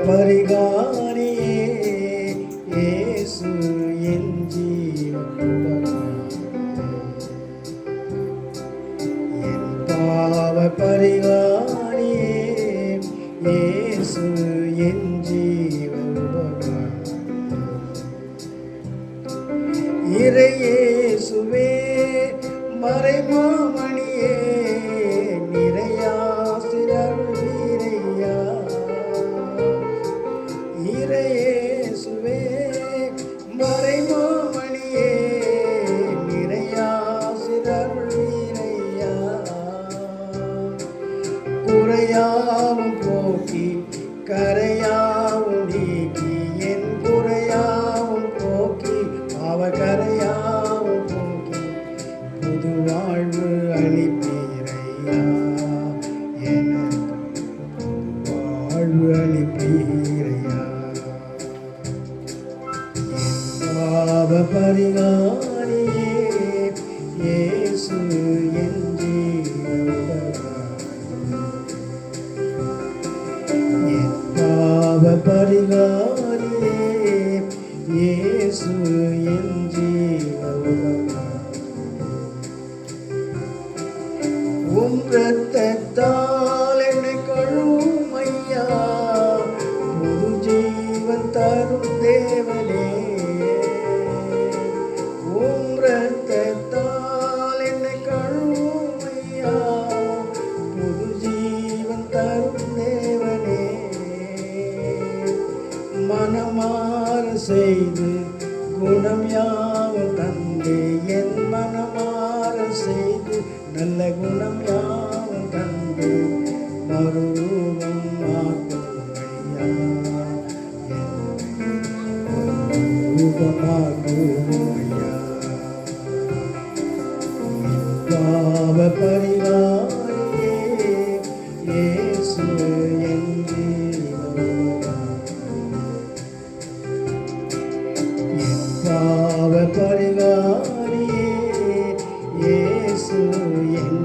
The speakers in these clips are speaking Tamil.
பரிகாரியே இயேசு என் என் பாவ பரிகாரியே இயேசு என் இறையேசுவே மறைமாமணியே நிறையாசிரர் வீரையா இறையேசுவே மறைமாமணியே நிறையாசிரர் வீரையா குறையாவும் போக்கி கரையாவும் நீக்கி என் குறையாவும் போக்கி அவகரையாவும் போக்கி புது வாழ்வு அளிப்பீரையா எனக்கு வாழ்வு அளிப்பீரையா பாவ பரிகாரியே இயேசு என் பாவ பரிகாரியே இயேசு என் உம் இரத்தத்தால் என்னை கழுவும் ஐயா புது ஜீவன் தரும் தேவனே உம் இரத்தத்தால் என்னை கழுவும் ஐயா புது ஜீவன் தரும் தேவனே மனமாற செய்து குணம் யாவும் தந்து என் மனமாற செய்து நல்ல குணம் யாவும் தந்து மறுரூபம் ஆக்குமையா ரூபமாக்குமையா பாவ பரிகாரியே இயேசு என் பாவ பரிகாரியே இயேசு என்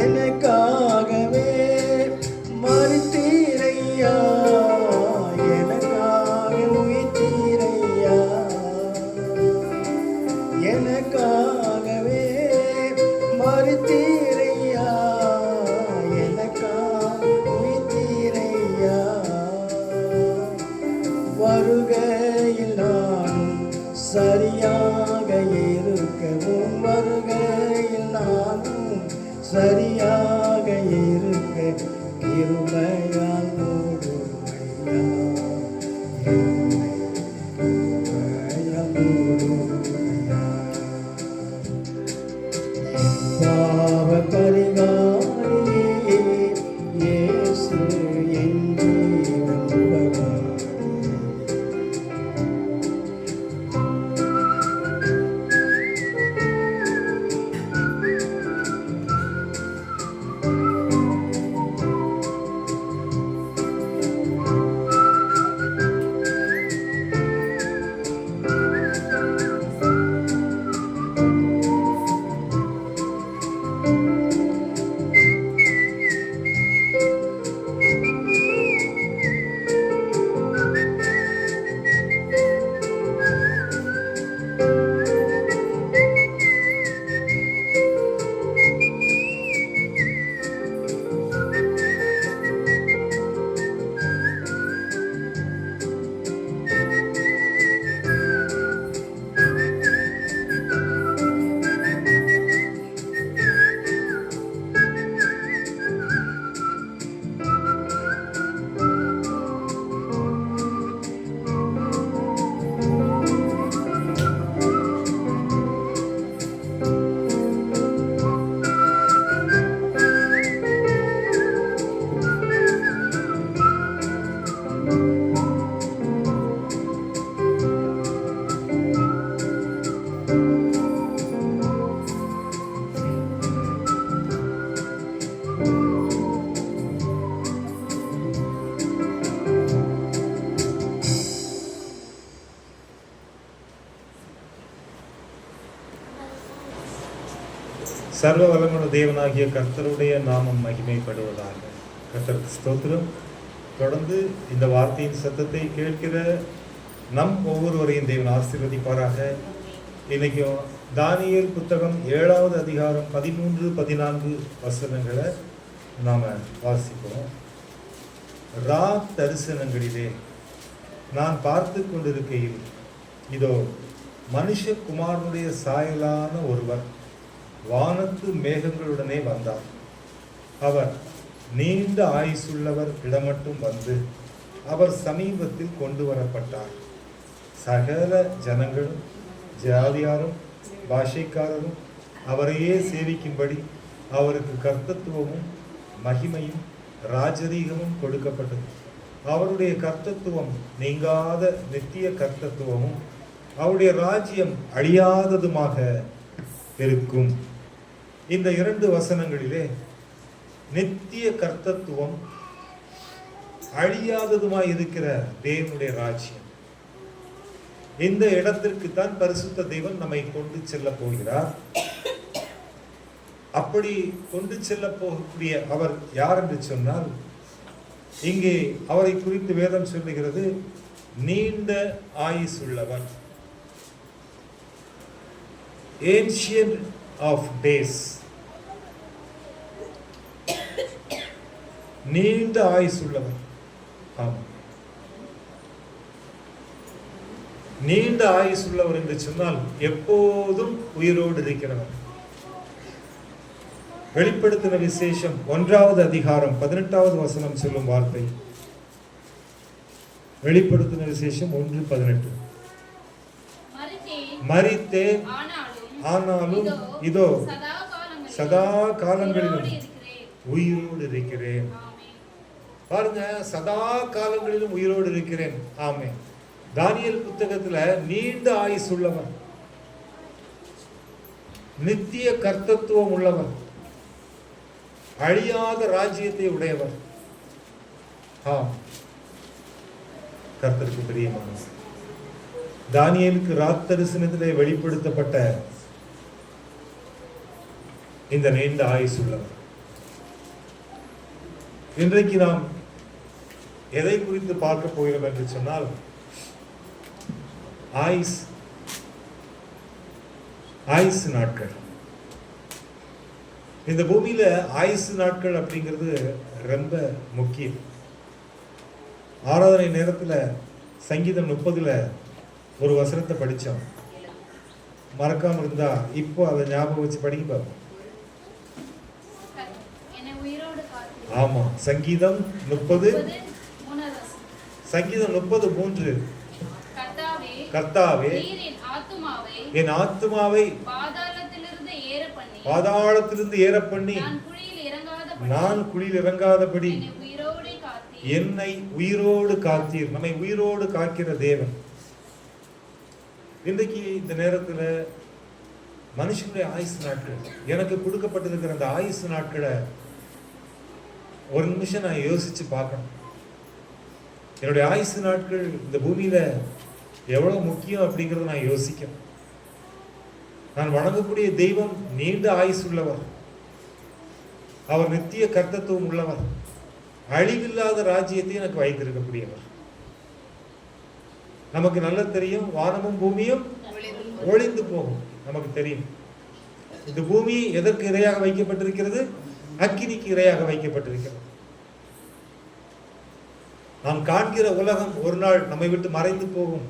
எனக்காகவே மரித்தீரையா எனக்காக உயிர்த்தீரையா எனக்காகவே மரித்தீரையா எனக்காக உயிர்த்தீரையா வருகையில் நானும் சரியாக இருக்கவும் வருகையில் நானும் சரியாக இருக்க கிருபையால் மூடுமையா பாவ பரிகாரியே இயேசு என் சர்வ வல்லமையுள்ள தேவனாகிய கர்த்தருடைய நாமம் மகிமைப்படுவதாக. கர்த்தருக்கு ஸ்தோத்திரம். தொடர்ந்து இந்த வார்த்தையின் சத்தத்தை கேட்கிற நம் ஒவ்வொருவரையும் தேவன் ஆசீர்வதிப்பாராக. இன்னைக்கும் தானியேல் புத்தகம் 7வது அதிகாரம் 13-14 வசனங்களை நாம் வாசிப்போம். ரா தரிசனங்களிலே நான் பார்த்து கொண்டிருக்கையில் இதோ மனுஷகுமாரனுடைய சாயலான ஒருவர் வானத்து மேகங்களுடனே வந்தார். அவர் நீண்ட ஆயுசுள்ளவர் இடமட்டும் வந்து அவர் சமீபத்தில் கொண்டு வரப்பட்டார். சகல ஜனங்களும் ஜாதியாரும் பாஷைக்காரரும் அவரையே சேவிக்கும்படி அவருக்கு கர்த்தத்துவமும் மகிமையும் ராஜரீகமும் கொடுக்கப்பட்டது. அவருடைய கர்த்தத்துவம் நீங்காத நித்திய கர்த்தத்துவமும் அவருடைய ராஜ்யம் அழியாததுமாக இருக்கும். இந்த 2 வசனங்களிலே நித்திய கர்த்தத்துவம் அழியாததுமாய் இருக்கிற தேவனுடைய ராஜ்யம், இந்த இடத்திற்கு தான் பரிசுத்த தேவன் நம்மை கொண்டு செல்ல போகிறார். அப்படி கொண்டு செல்ல போகக்கூடிய அவர் யார் என்று சொன்னால், இங்கே அவரை குறித்து வேதம் சொல்லுகிறது, நீண்ட ஆயுசுள்ளவர், ஏன்ஷியன்ட் ஆஃப் டேஸ், நீண்ட ஆயுசுள்ளவர். ஆமாம், நீண்ட ஆயுசுள்ளவர் என்று சொன்னால் எப்போதும் உயிரோடு இருக்கிறவர். வெளிப்படுத்தின விசேஷம் 1வது அதிகாரம் 18வது வசனம் சொல்லும் வார்த்தை. வெளிப்படுத்தின விசேஷம் 1:18. மரித்தேன், ஆனாலும் இதோ சதா காலங்களிலும் உயிரோடு இருக்கிறேன். பாருங்க, சதா காலங்களிலும் உயிரோடு இருக்கிறேன். ஆமே. தானியேல் புத்தகத்துல நீண்ட ஆயுசு உள்ளவர், நித்திய கர்த்தத்துவம் உள்ளவர், அழியாத ராஜ்யத்தை உடையவர். கர்த்தருக்கு பிரியமானவர். தானியேலுக்கு ராத்தரிசனத்திலே வெளிப்படுத்தப்பட்ட இந்த நீண்ட ஆயுசு உள்ளவர். இன்றைக்கு நாம் எதை குறித்து பார்க்க போகிறோம் என்று சொன்னால், ஆயுசு நாட்கள். இந்த பூமியில ஆயுசு நாட்கள் அப்படிங்கிறது ரொம்ப முக்கியம். ஆராதனை நேரத்தில் சங்கீதம் 30ல் ஒரு வசனத்தை படித்தோம். மறக்காம இருந்தா இப்போ அதை ஞாபகம் வச்சு படிக்க பார்ப்போம். ஆமா, சங்கீதம் 30 30:3. கர்த்தாவே என் ஆத்துமாவை பாதாளத்திலிருந்து ஏற பண்ணி நான் குழியில் இறங்காதபடி என்னை உயிரோடு காத்தீர். நம்மை உயிரோடு காக்கிற தேவன். இன்றைக்கு இந்த நேரத்தில் மனுஷனுடைய ஆயுசு நாட்கள், எனக்கு கொடுக்கப்பட்டிருக்கிற அந்த ஆயுசு நாட்களை ஒரு நிமிஷம் நான் யோசிச்சு பார்க்கணும். என்னுடைய ஆயுசு நாட்கள் இந்த பூமியில எவ்வளவு முக்கியம் அப்படிங்கிறத நான் யோசிக்கணும். நான் வணங்கக்கூடிய தெய்வம் நீண்ட ஆயுசு உள்ளவர், அவர் நித்திய கர்த்தத்துவம் உள்ளவர், அழிவில்லாத ராஜ்யத்தை எனக்கு வைத்திருக்கக்கூடியவர். நமக்கு நல்லா தெரியும், வானமும் பூமியும் ஒளிந்து போகும். நமக்கு தெரியும் இந்த பூமி எதற்கு இரையாக வைக்கப்பட்டிருக்கிறது? அக்கினிக்கு இரையாக வைக்கப்பட்டிருக்கிறது. நாம் காண்கிற உலகம் ஒரு நாள் நம்மை விட்டு மறைந்து போகும்.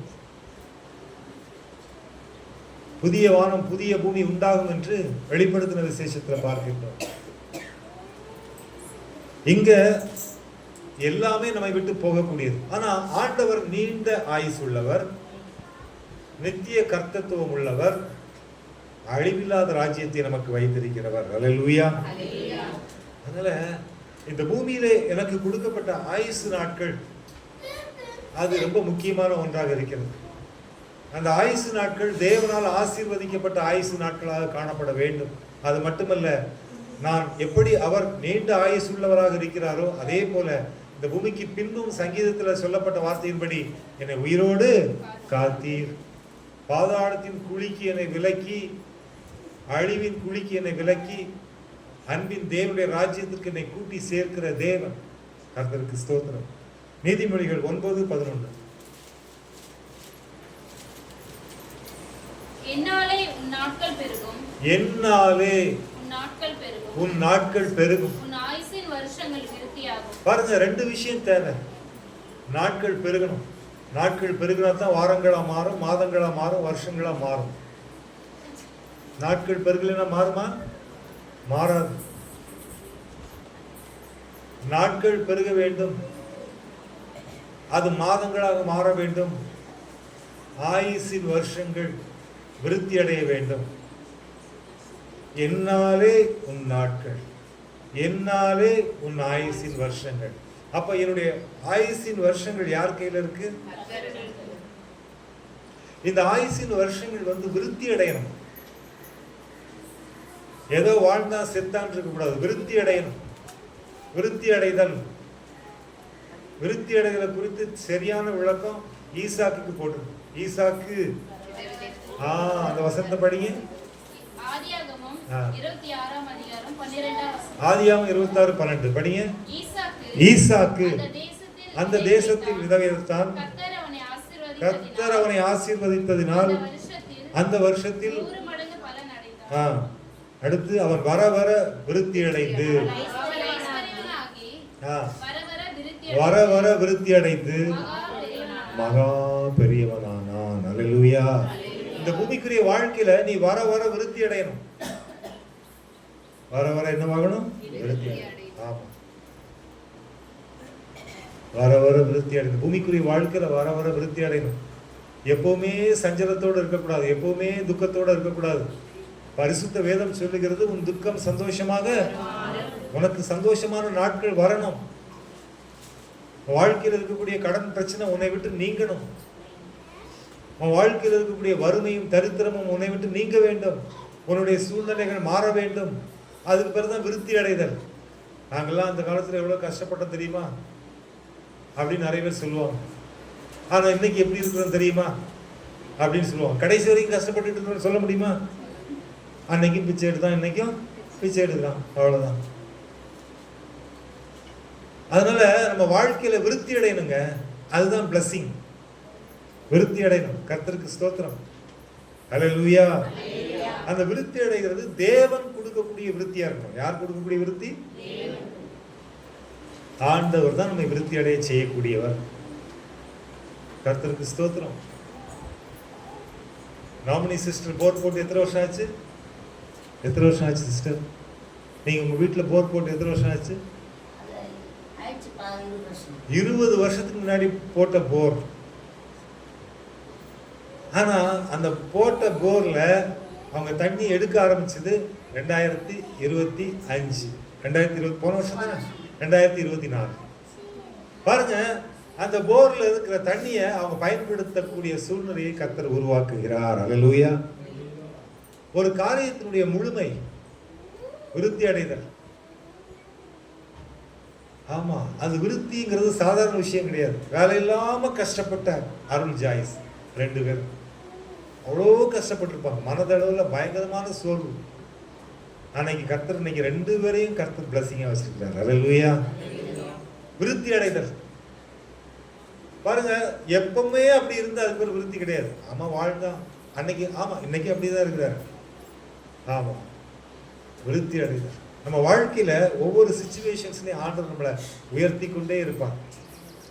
புதிய வானம் புதிய பூமி உண்டாகும் என்று வெளிப்படுத்தின விசேஷத்தில் பார்க்கின்றோம். இங்க எல்லாமே நம்மை விட்டு போகக்கூடியது. ஆனா ஆண்டவர் நீண்ட ஆயுசு உள்ளவர், நித்திய கர்த்தத்துவம் உள்ளவர், அழிவில்லாத ராஜ்யத்தை நமக்கு வைத்திருக்கிறவர். அல்லேலூயா. அதனால இந்த பூமியிலே எனக்கு கொடுக்கப்பட்ட ஆயுசு நாட்கள் அது ரொம்ப முக்கியமான ஒன்றாக இருக்கிறது. அந்த ஆயுசு நாட்கள் தேவனால் ஆசீர்வதிக்கப்பட்ட ஆயுசு நாட்களாக காணப்பட வேண்டும். அது மட்டுமல்ல, நான் எப்படி அவர் நீண்ட ஆயுசு உள்ளவராக இருக்கிறாரோ அதே போல இந்த பூமிக்கு பின்னும் சங்கீதத்தில் சொல்லப்பட்ட வார்த்தையின்படி என்னை உயிரோடு காத்தீர், பாதாளத்தின் குழிக்கு என்னை விலக்கி அழிவின் குழிக்கு என்னை விலக்கி அன்பின் தேவனுடைய ராஜ்யத்துக்கு என்னை கூட்டி சேர்க்கிற தேவன். கர்த்தருக்கு ஸ்தோத்திரம். நீதிமொழிகள் 9:11. என்னாலே உன் நாட்கள் பெருகும். என்னாலே உன் நாட்கள் பெருகும். உன் நாட்கள் பெருகும். உன் ஆயுசின் வருஷங்கள் விருத்தியாகும். பாருங்க, ரெண்டு விஷயம் தேவை. நாட்கள் பெருகணும். நாட்கள் பெருகினா தான் வாரங்களா மாறும், மாதங்களா மாறும், வருஷங்களா மாறும். நாட்கள் பெருகலைன்னா மாறுமா? மாறாது. நாட்கள் பெருக வேண்டும், அது மாதங்களாக மாற வேண்டும், ஆயுசின் வருஷங்கள் விருத்தி அடைய வேண்டும். என்னாலே உன் நாட்கள், என்னாலே உன் ஆயுசின் வருஷங்கள். அப்ப என்னுடைய ஆயுசின் வருஷங்கள் யார் கையில இருக்கு? இந்த ஆயுசின் வருஷங்கள் விருத்தி அடையணும். ஏதோ வாழ்ந்தா செத்தான் இருக்க கூடாது. விருத்தி அடையணும். விருத்தி அடைதல், விருத்தி அடைதலை குறித்து சரியான விளக்கம் ஈசாக்கு போட்டு. ஈசாக்கு அந்த வசனத்தை படிங்க. ஆதியாகமம் 26:12. ஆதியாகமம் 26:12 படிங்க. ஈசாக்கு அந்த தேசத்தில் விதவைத்தான். கர்த்தர் அவனை ஆசீர்வதித்ததினால் அந்த வருஷத்தில் அடுத்து அவன் வர வர விருத்தி அடைந்து வர வர விருத்தி அடைந்து மகா பெரியவனானான். அல்லேலூயா. இந்த பூமிக்குரிய வாழ்க்கையில நீ வர வர விருத்தி அடையணும். வர வர என்னவாகணும்? விருத்தி. ஆமா, வர வர விருத்தி அடையணும். பூமிக்குரிய வாழ்க்கையில வர வர விருத்தி அடையணும். எப்பவுமே சஞ்சலத்தோடு இருக்கக்கூடாது, எப்பவுமே துக்கத்தோடு இருக்கக்கூடாது. பரிசுத்த வேதம் சொல்லுகிறது, உன் துக்கம் சந்தோஷமாக, உனக்கு சந்தோஷமான நாட்கள் வரணும். வாழ்க்கையில் இருக்கக்கூடிய கடன் பிரச்சனை உன்னை விட்டு நீங்கணும். உன் வாழ்க்கையில் இருக்கக்கூடிய வறுமையும் தரித்திரமும் உன்னை விட்டு நீங்க வேண்டும். உன்னுடைய சூழ்நிலைகள் மாற வேண்டும். அதுக்கு பிறகுதான் விருத்தி அடைதல். நாங்கெல்லாம் அந்த காலத்துல எவ்வளவு கஷ்டப்பட்டோம் தெரியுமா அப்படின்னு நிறைய பேர் சொல்லுவாங்க. ஆனா இன்னைக்கு எப்படி இருக்கிறோம் தெரியுமா அப்படின்னு சொல்லுவாங்க. கடைசி வரைக்கும் கஷ்டப்பட்டு இருக்கோம்னு சொல்ல முடியுமா? அன்னைக்கும் பிச்சை எடுத்தான், இன்னைக்கும் பிச்சை எடுக்கிறான், அவ்வளவுதான். அதனால நம்ம வாழ்க்கையில விருத்தி அடையணுங்க. அதுதான் பிளஸிங். விருத்தி அடையணும். கர்த்தருக்கு ஸ்தோத்திரம். அல்லேலூயா. அந்த விருத்தி அடைகிறது தேவன் கொடுக்கக்கூடிய விருத்தியா இருக்கும். யார் கொடுக்கக்கூடிய விருத்தி? ஆண்டவர் தான் நம்மை விருத்தி அடைய செய்யக்கூடியவர். கர்த்தருக்கு ஸ்தோத்திரம். நாமினி சிஸ்டர் போர் போட்டு எத்தனை வருஷம் ஆச்சு? எத்தனை வருஷம் ஆச்சு சிஸ்டர்? நீங்க உங்க வீட்டுல போர் போட்டு எத்தனை வருஷம் ஆச்சு? 20 வருஷத்துக்கு முன்னாடி போட்ட போர். ஆனா அந்த போட்ட போர்ல அவங்க தண்ணி எடுக்க ஆரம்பிச்சது 2025. 2020 போன வருஷம் தானே, 2024. பாருங்க, அந்த போர்ல இருக்கிற தண்ணியை அவங்க பயன்படுத்தக்கூடிய சூழ்நிலையை கர்த்தர் உருவாக்குகிறார். அல்லேலூயா. ஒரு காரியத்தினுடைய முழுமை விருத்தி அடைதல். ஆமா, அது விருத்திங்கிறது சாதாரண விஷயம் கிடையாது. வேலை இல்லாம கஷ்டப்பட்ட அருள் ஜாய்ஸ் 2 பேர் அவ்வளோ கஷ்டப்பட்டிருப்பாங்க. மனதளவில் பயங்கரமான சோர்வு. அன்னைக்கு கர்த்தர் இன்னைக்கு 2 பேரையும் கர்த்தர் பிளஸிங்கா வச்சிருக்கிறார். அல்லேலூயா. விருத்தி அடைதல். பாருங்க, எப்பவுமே அப்படி இருந்தா அதுக்கு ஒரு விருத்தி கிடையாது. ஆமா, வாழ்ந்தான் அன்னைக்கு, ஆமா இன்னைக்கு அப்படிதான் இருக்கிறார். ஆமா, விருத்தி அடைதல். நம்ம வாழ்க்கையில ஒவ்வொரு சிச்சுவேஷன்ஸ்லயும் ஆண்டவர் நம்மளை உயர்த்தி கொண்டே இருப்பான்.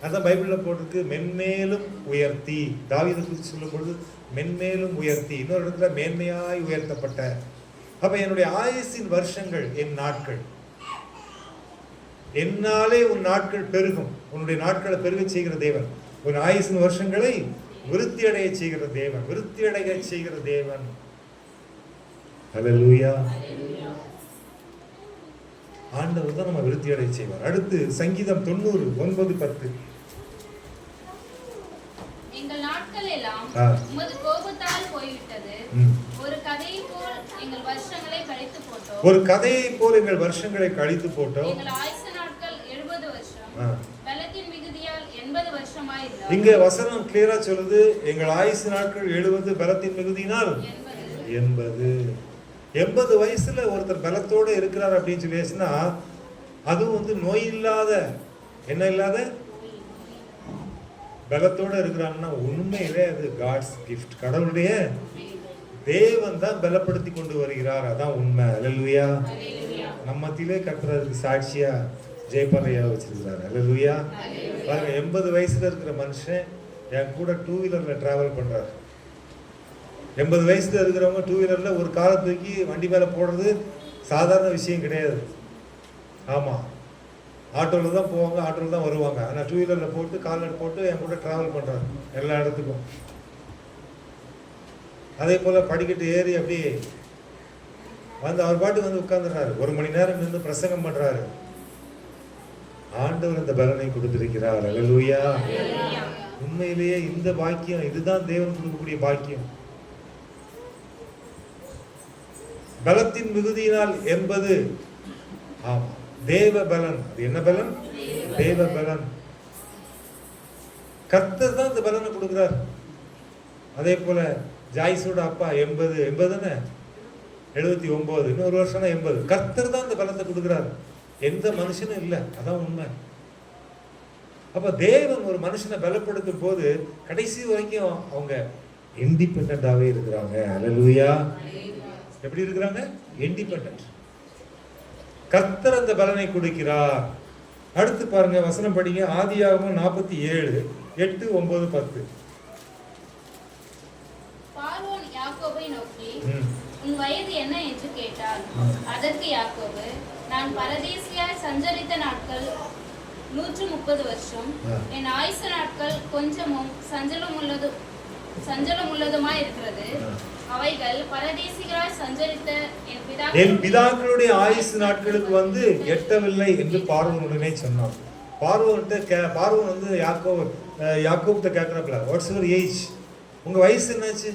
அதான் பைபிள்ல போட்டிருக்கு, மென்மேலும் உயர்த்தி. தாவீதை குறித்து சொல்லும் பொழுது மென்மேலும் உயர்த்தி, இன்னொரு இடத்துல மேன்மையாய் உயர்த்தப்பட்ட. அப்ப என்னுடைய ஆயுசின் வருஷங்கள் என் நாட்கள். என்னாலே உன் நாட்கள் பெருகும். உன்னுடைய நாட்களை பெருக செய்கிற தேவன். உன் ஆயுசின் வருஷங்களை விருத்தி அடைய செய்கிற தேவன். விருத்தி அடைய செய்கிற தேவன். அல்லேலூயா. ஆண்டவர் தான் நம்ம விருத்தி அடைய செய்வார். அடுத்து சங்கீதம் 90:9-10. எங்கள் நாட்கள் எல்லாம் உமது கோபத்தால் போய்விட்டது. ஒரு கதையை போல் எங்கள் வருஷங்களை கழித்து போட்டோம். ஒரு கதையை போல் எங்கள் வருஷங்களை கழித்து போட்டோம். எங்கள் ஆயுசு நாட்கள் 70 வருஷம். பலத்தின் மிகுதியால் 80 வருஷமாய் இருந்தது. இங்க வசனம் கிளியரா சொல்லுது, எங்கள் ஆயுசு நாட்கள் 70, பலத்தின் மிகுதியினால் 80. 80 வயசுல ஒருத்தர் பலத்தோட இருக்கிறார் அப்படின்னு சொல்லிச்சுன்னா, அதுவும் வந்து நோய் இல்லாத, என்ன இல்லாத, பலத்தோட இருக்கிறாங்கன்னா உண்மையிலே அது காட்ஸ் கிஃப்ட். கடவுளுடைய தேவன் தான் பலப்படுத்தி கொண்டு வருகிறார். அதான் உண்மை. அல்லேலூயா. நம்ம மத்தியிலே கர்த்தர் அதுக்கு சாட்சியா ஜெயபாலையா வச்சிருக்கிறாரு. அல்லேலூயா. பாருங்க, 80 வயசுல இருக்கிற மனுஷன் என் கூட 2 வீலர்ல டிராவல் பண்றாரு. 80 வயசுல இருக்கிறவங்க 2 வீலர்ல ஒரு காலை தூக்கி வண்டி மேல போடுறது சாதாரண விஷயம் கிடையாது. ஆமா, ஆட்டோவில் தான் போவாங்க, ஆட்டோவில் தான் வருவாங்க. ஆனால் 2 வீலரில் போட்டு காலில் போட்டு என் கூட ட்ராவல் பண்ணுறாரு எல்லா இடத்துக்கும். அதே போல் படிக்கட்டு ஏறி அப்படி வந்து அவர் பாட்டுக்கு வந்து உட்கார்ந்துடுறாரு. 1 மணி நேரம் நின்று பிரசங்கம் பண்ணுறாரு. ஆண்டவர் இந்த பலனை கொடுத்திருக்கிறார். அல்லேலூயா. உண்மையிலேயே இந்த பாக்கியம், இதுதான் தேவன் கொடுக்கக்கூடிய பாக்கியம். பலத்தின் மிகுதியினால் என்பது, ஆமா, தேவ பலன். அது என்ன பலன்? தேவ பலன். கர்த்தர் தான் இந்த பலனை கொடுக்கிறார். அதே போல ஜாய்ஸோட அப்பா 80 79, இன்னொரு வருஷம் 80. கர்த்தர் தான் இந்த பலத்தை கொடுக்கிறார், எந்த மனுஷனும் இல்லை. அதான் உண்மை. அப்ப தேவன் ஒரு மனுஷனை பலப்படுத்தும் போது கடைசி வரைக்கும் அவங்க இண்டிபெண்டன்டாவே இருக்கிறாங்க. அல்லேலூயா. எப்படி இருக்கிறாங்க? இண்டிபெண்டன்ட். கர்த்தர் அந்த பலனை கொடுக்கிறார். அடுத்து பாருங்க, வசனம் படிங்க. ஆதியாகமம் 47, 8, 9, 10. பார்வோன் யாக்கோபை நோக்கி, உன் வயது என்ன என்று கேட்டார். அதற்கு யாக்கோபு, நான் பரதேசியாய் சஞ்சரித்த நாட்கள் 130 வருஷம். என் ஆயுசு நாட்கள் கொஞ்சமும் சஞ்சலம் உள்ளதுமாய் இருக்கிறது. அவைகள் பரதேசிகளாய் சஞ்சரித்த என் பிதாக்களுடைய ஆயுசு நாட்களுக்கு வந்து எட்டவில்லை என்று பார்வோன் உடனே சொன்னான். பார்வோன் வந்து யாக்கோப்கிட்ட கேட்கிறாப்ல, வாட்ஸ் யுவர் ஏஜ்? உங்க வயசு என்னாச்சு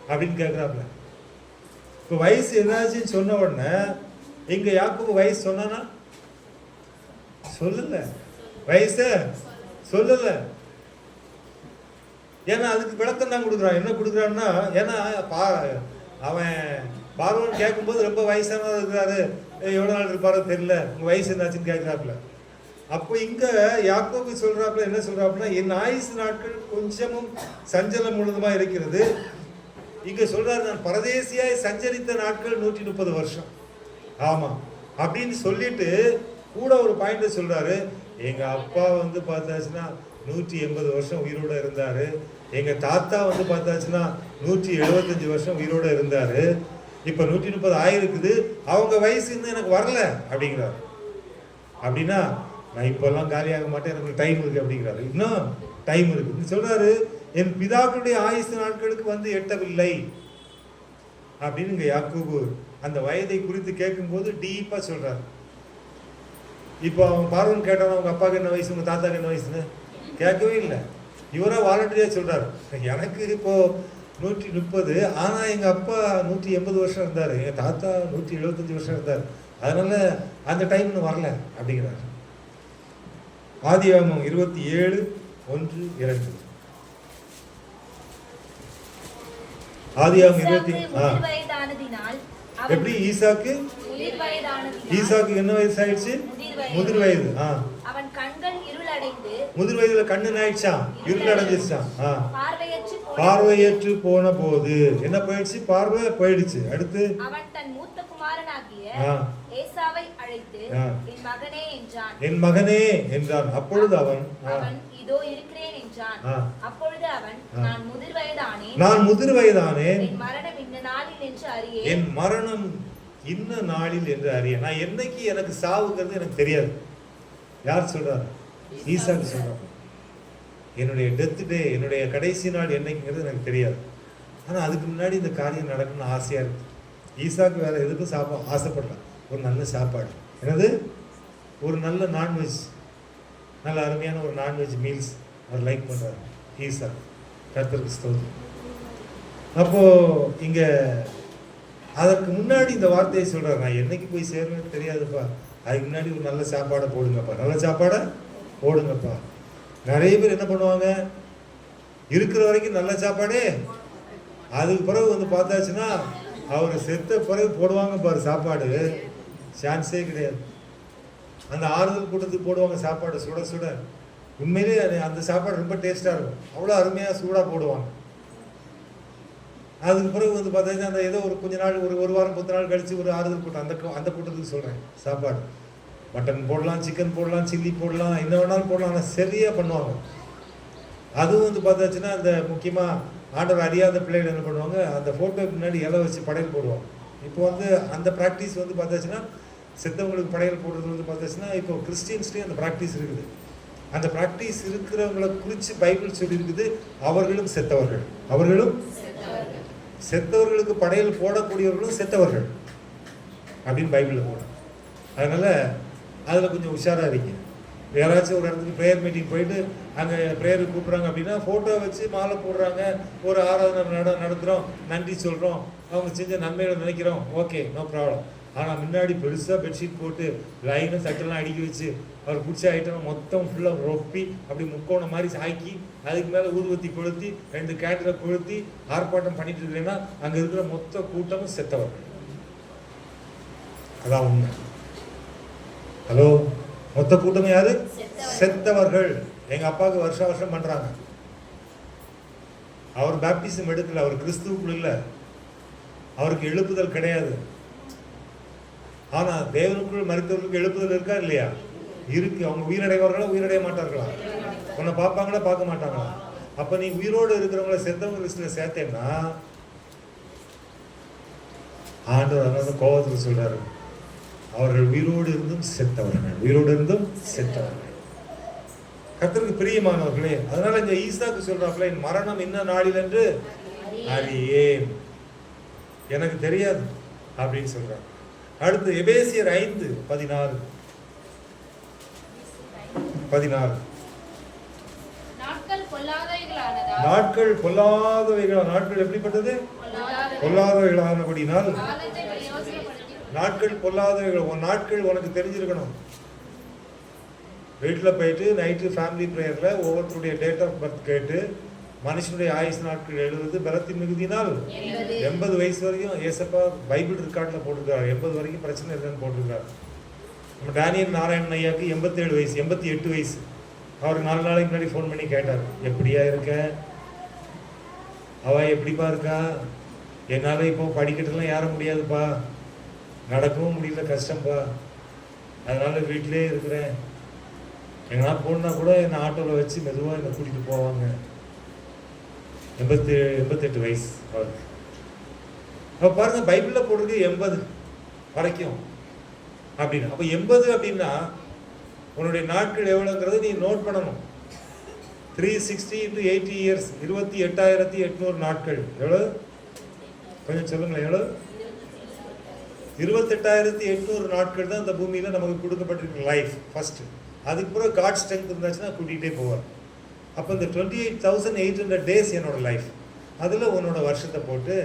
அப்படின்னு கேட்கிறாப்ல. இப்போ வயசு என்னாச்சுன்னு சொன்ன உடனே எங்க யாக்கோபு வயசு சொன்னானா? சொல்லல. வயசு சொல்லல. ஏன்னா அதுக்கு விளக்கம் தான் கொடுக்குறான். என்ன கொடுக்குறான்னா, ஏன்னா அவன் பார்வோன் கேட்கும்போது ரொம்ப வயசானவர் இருக்கிறாரு, எவ்வளோ நாள் இருப்பாரோ தெரியல, உங்க வயசு என்னாச்சுன்னு கேட்குறாப்புல. அப்போ இங்க யாக்கோபு சொல்றாப்புல, என்ன சொல்றாப்புல, என் ஆயுசு நாட்கள் கொஞ்சமும் சஞ்சலம் முழுதுமா இருக்கிறது. இங்க சொல்றாரு, நான் பரதேசியாய் சஞ்சரித்த நாட்கள் 130 வருஷம். ஆமா அப்படின்னு சொல்லிட்டு கூட ஒரு பாயிண்ட் சொல்றாரு. எங்க அப்பா வந்து பார்த்தாச்சுன்னா 180 வருஷம் உயிரோட இருந்தாரு. எங்க தாத்தா வந்து பார்த்தாச்சுன்னா 175 வருஷம் உயிரோட இருந்தாரு. இப்ப 130 ஆயிருக்குது. அவங்க வயசு இன்னும் எனக்கு வரல அப்படிங்கிறாரு. அப்படின்னா நான் இப்பெல்லாம் காலியாக மாட்டேன், எனக்கு டைம் இருக்கு அப்படிங்கிறாரு. இன்னும் டைம் இருக்கு சொல்றாரு. என் பிதாக்களுடைய ஆயுசு நாட்களுக்கு வந்து எட்டவில்லை அப்படின்னு இங்க யாக்கோபு அந்த வயதை குறித்து கேட்கும்போது டீப்பா சொல்றாரு. இப்போ அவன் பார்வன் கேட்டான், அவங்க அப்பாவுக்கு என்ன வயசு, உங்க தாத்தாக்கு என்ன வயசுன்னு கேட்கவே இல்லை. இவரா வாலண்டியா சொல்றாரு, எனக்கு இப்போ 130, ஆனா எங்க அப்பா 180 வருஷம் இருந்தாரு, எங்க தாத்தா 175 வருஷம் இருந்தாரு, அதனால அந்த டைம்னு வரல அப்படிங்கிறாரு. ஆதியாகமம் 27, 1, 2. ஆதியாகமம் 20. எப்படி ஈசாக்கு என்ன வயசு ஆயிடுச்சு? முதிர் வயது. அவன் கண்கள் இருளடைந்து, முதிர் வயதுல கண்ணு ஆயிடுச்சான், இருள் அடைஞ்சிருச்சான். பார்வையற்று போன போது என்ன போயிடுச்சு? பார்வை போயிடுச்சு. அடுத்து அவன் தன் மூத்த குமாரனாகிய ஏசாவை அழைத்து, என் மகனே என்றான். என் மகனே என்றான். அப்பொழுது அவன் இதோ இருக்கிறேன் என்றான். அப்பொழுது அவன், நான் முதிர் வயதானேன், நான் முதிர் வயதானேன், என் மரணம் இந்த நாளில் என்று அறியேன், என் மரணம் இன்ன நாளில் என்று அறிய. நான் என்னைக்கு எனக்கு சாவுங்கிறது எனக்கு தெரியாது. யார் சொல்றாரு? ஈசாக்கு சொல்றாரு. என்னுடைய டெத் டே, என்னுடைய கடைசி நாள் என்னைக்குங்கிறது எனக்கு தெரியாது. ஆனால் அதுக்கு முன்னாடி இந்த காரியம் நடக்கணும்னு ஆசையாக இருக்கு. ஈசாக்கு வேற எதுக்கும் ஆசைப்படலாம். ஒரு நல்ல சாப்பாடு, என்னது, ஒரு நல்ல நான்வெஜ், நல்ல அருமையான ஒரு நான்வெஜ் மீல்ஸ் அவர் லைக் பண்ணுறாரு ஈசாக்கு. கர்த்தருக்கு ஸ்தோத்திரம். அப்போ இங்க அதற்கு முன்னாடி இந்த வார்த்தையை சொல்றாரு, நான் என்னைக்கு போய் சேருவேன்னு தெரியாதுப்பா, அதுக்கு முன்னாடி ஒரு நல்ல சாப்பாடை போடுங்கப்பா, நல்ல சாப்பாடை போடுங்கப்பா. நிறைய பேர் என்ன பண்ணுவாங்க, இருக்கிற வரைக்கும் நல்ல சாப்பாடே, அதுக்கு பிறகு வந்து பார்த்தாச்சுன்னா அவர் செத்த பிறகு போடுவாங்க பாரு சாப்பாடு, சான்ஸே கிடையாது. அந்த ஆறுதல் கூட்டத்துக்கு போடுவாங்க சாப்பாடு சுட சுட. உண்மையிலே அந்த சாப்பாடு ரொம்ப டேஸ்டாக இருக்கும், அவ்வளோ அருமையாக சூடாக போடுவாங்க. அதுக்கு பிறகு வந்து பார்த்தீங்கன்னா அந்த ஏதோ ஒரு கொஞ்ச நாள் ஒரு வாரம் 10 நாள் கழித்து ஒரு ஆறுதல் கூட்டம், அந்த கூட்டத்துக்கு சொல்கிறேன் சாப்பாடு. மட்டன் போடலாம், சிக்கன் போடலாம், சில்லி போடலாம், என்ன வேணாலும் போடலாம், ஆனால் சரியாக பண்ணுவாங்க. அதுவும் வந்து பார்த்தாச்சுன்னா அந்த முக்கியமாக ஆண்டவர் அறியாத பிள்ளைகள் என்ன பண்ணுவாங்க, அந்த ஃபோட்டோக்கு முன்னாடி இலை வச்சு படையல் போடுவாங்க. இப்போ வந்து அந்த ப்ராக்டிஸ் வந்து பார்த்தாச்சுன்னா செத்தவங்களுக்கு படையல் போடுறது வந்து பார்த்தாச்சுன்னா இப்போ கிறிஸ்டியன்ஸ்லேயும் அந்த ப்ராக்டிஸ் இருக்குது. அந்த ப்ராக்டிஸ் இருக்கிறவங்களை குறித்து பைபிள் சொல்லியிருக்குது, அவர்களும் செத்தவர்கள், அவர்களும் செத்தவர்களுக்கு படையல் போடக்கூடியவர்களும் செத்தவர்கள் அப்படின்னு பைபிளில் போடும். அதனால் அதில் கொஞ்சம் உஷாராக இருங்க. யாராச்சும் ஒரு இடத்துக்கு ப்ரேயர் மீட்டிங் போயிட்டு அங்கே ப்ரேயருக்கு கூப்பிட்றாங்க அப்படின்னா ஃபோட்டோ வச்சு மாலை போடுறாங்க, ஒரு ஆராதனை நடத்துகிறோம், நன்றி சொல்கிறோம், அவங்க செஞ்ச நன்மைகளை நினைக்கிறோம், ஓகே, நோ ப்ராப்ளம். ஆனால் முன்னாடி பெருசாக பெட்ஷீட் போட்டு லைனும் சட்டெல்லாம் அடுக்கி வச்சு அவர் பிடிச்ச ஐட்டம் மொத்தம் ஃபுல்லாக ரொப்பி அப்படி முக்கோணம் மாதிரி ஆக்கி அதுக்கு மேலே ஊதுவத்தி கொளுத்தி 2 கேண்டில் கொளுத்தி ஆர்ப்பாட்டம் பண்ணிட்டு இருக்கேன்னா அங்கே இருக்கிற மொத்த கூட்டமும் செத்தவர்கள். அதான் உண்மை. ஹலோ, மொத்த கூட்டமும் யாரு? செத்தவர்கள். எங்கள் அப்பாவுக்கு வருஷம் பண்ணுறாங்க. அவர் பேப்டிசம் எடுக்கல, அவர் கிறிஸ்துவுக்குள் இல்லை, அவருக்கு எழுப்புதல் கிடையாது. ஆனால் தேவனுக்குள் மருத்துவர்களுக்கு எழுப்புதல் இருக்கா இல்லையா? இருக்கு. அவங்க உயிரடைவார்களா உயிரடைய மாட்டார்களா? உன்னை பார்ப்பாங்களா பார்க்க மாட்டாங்களா? அப்போ நீ உயிரோடு இருக்கிறவங்கள செத்தவங்க லிஸ்ட்டில் சேர்த்தேன்னா ஆண்டவர் அதனால கோபத்தில் சொல்றாரு, அவர்கள் உயிரோடு இருந்தும் செத்தவர்கள், உயிரோடு இருந்தும் செத்தவர்கள், கர்த்தருக்கு பிரியமானவர்களே. அதனால இந்த ஈசாக்கு சொல்றாப்புல, என் மரணம் என்ன நாளில் என்று அறியேன், எனக்கு தெரியாது அப்படின்னு சொல்றாங்க. அடுத்து எபேசியர் 5:14. நாட்கள் பொல்லாதவைகளா, நாட்கள் எப்படிப்பட்டது? பொல்லாதவைகளானபடினால் நாட்கள் பொல்லாதவைகள். உன் நாட்கள் உனக்கு தெரிஞ்சிருக்கணும். வீட்டில் போயிட்டு நைட்டு ஃபேமிலி ப்ரேயரில் ஒவ்வொருத்தருடைய டேட் ஆஃப் பர்த் கேட்டு மனுஷனுடைய ஆயுசு நாட்கள் 70, பலத்தின் மிகுதினால் 80 வயசு வரைக்கும் ஏசப்பா பைபிள் ரெக்கார்டில் போட்டிருக்காரு. 80 வரைக்கும் பிரச்சனை இல்லைன்னு போட்டிருக்காரு. நம்ம டேனியல் நாராயணன் ஐயாவுக்கு 87 வயசு, 88 வயசு. அவர் 4 நாளைக்கு முன்னாடி ஃபோன் பண்ணி கேட்டார், எப்படியா இருக்க, அவள் எப்படிப்பா இருக்கா? என்னால் இப்போ படிக்கட்டுலாம் ஏற முடியாதுப்பா, நடக்கவும் முடியல, கஷ்டம்ப்பா, அதனால் வீட்டிலே இருக்கிறேன், எங்கன்னா போனா கூட என்னை ஆட்டோவில் வச்சு மெதுவாக என்னை கூட்டிகிட்டு போவாங்க. 88 வயசு அவருக்கு. அப்போ பாருங்க, பைபிளில் போடுறது 80 வரைக்கும் அப்படின்னு. அப்போ 80 அப்படின்னா உன்னுடைய நாட்கள் எவ்வளோங்கிறத நீ நோட் பண்ணணும். 360 × 80 இயர்ஸ், 28,800 நாட்கள். எவ்வளோ? கொஞ்சம் சொல்லுங்களேன், எவ்வளோ? 28,800 நாட்கள் தான் இந்த பூமியில் நமக்கு கொடுக்கப்பட்டிருக்க லைஃப் ஃபர்ஸ்ட். அதுக்கு பிறகு காட் ஸ்ட்ரென்த் இருந்துச்சுன்னா கூட்டிகிட்டே போவார். அப்போ இந்த 28,800 டேஸ் என்னோட லைஃப், அதில் உன்னோட வருஷத்தை போட்டு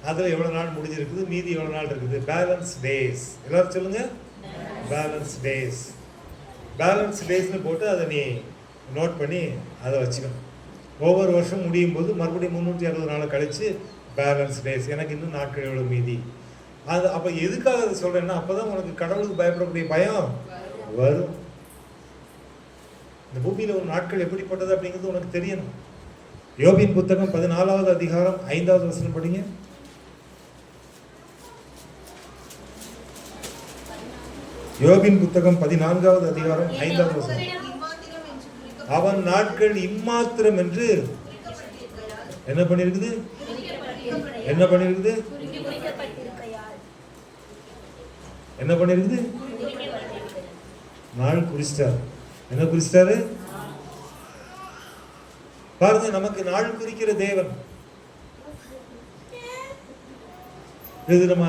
அதில் எவ்வளோ நாள் முடிஞ்சிருக்குது, மீதி எவ்வளோ நாள் இருக்குது, பேலன்ஸ் டேஸ். எல்லாரும் சொல்லுங்கள், பேலன்ஸ் டேஸ். பேலன்ஸ் டேஸ்னு போட்டு அதை நீ நோட் பண்ணி அதை வச்சுக்கணும். ஒவ்வொரு வருஷம் முடியும் போது மறுபடியும் 360 நாளை கழித்து பேலன்ஸ் டேஸ், எனக்கு இன்னும் நாட்கள் எவ்வளோ மீதி. அது அப்போ எதுக்காக அதை சொல்கிறேன்னா, அப்போ தான் உனக்கு கடவுளுக்கு பயப்படக்கூடிய பயம் வரும். இந்த பூமியில் ஒரு நாட்கள் எப்படிப்பட்டது அப்படிங்கிறது உனக்கு தெரியணும். யோபின் புத்தகம் 14வது அதிகாரம் 5வது வசனம் படிங்க. யோபின் புத்தகம் 14வது அதிகாரம் 5வது வசனம். அவன் நாட்கள் இம்மாத்திரம் என்று என்ன பண்ணிருக்குது? என்ன பண்ணிருக்குது? என்ன பண்ணிருக்குது? நாள் குறிச்சிட்டார். என்ன குறிச்சிட்டாரு பாருங்க. நமக்கு நாள் குறிக்கிற தேவன். இது நம்ம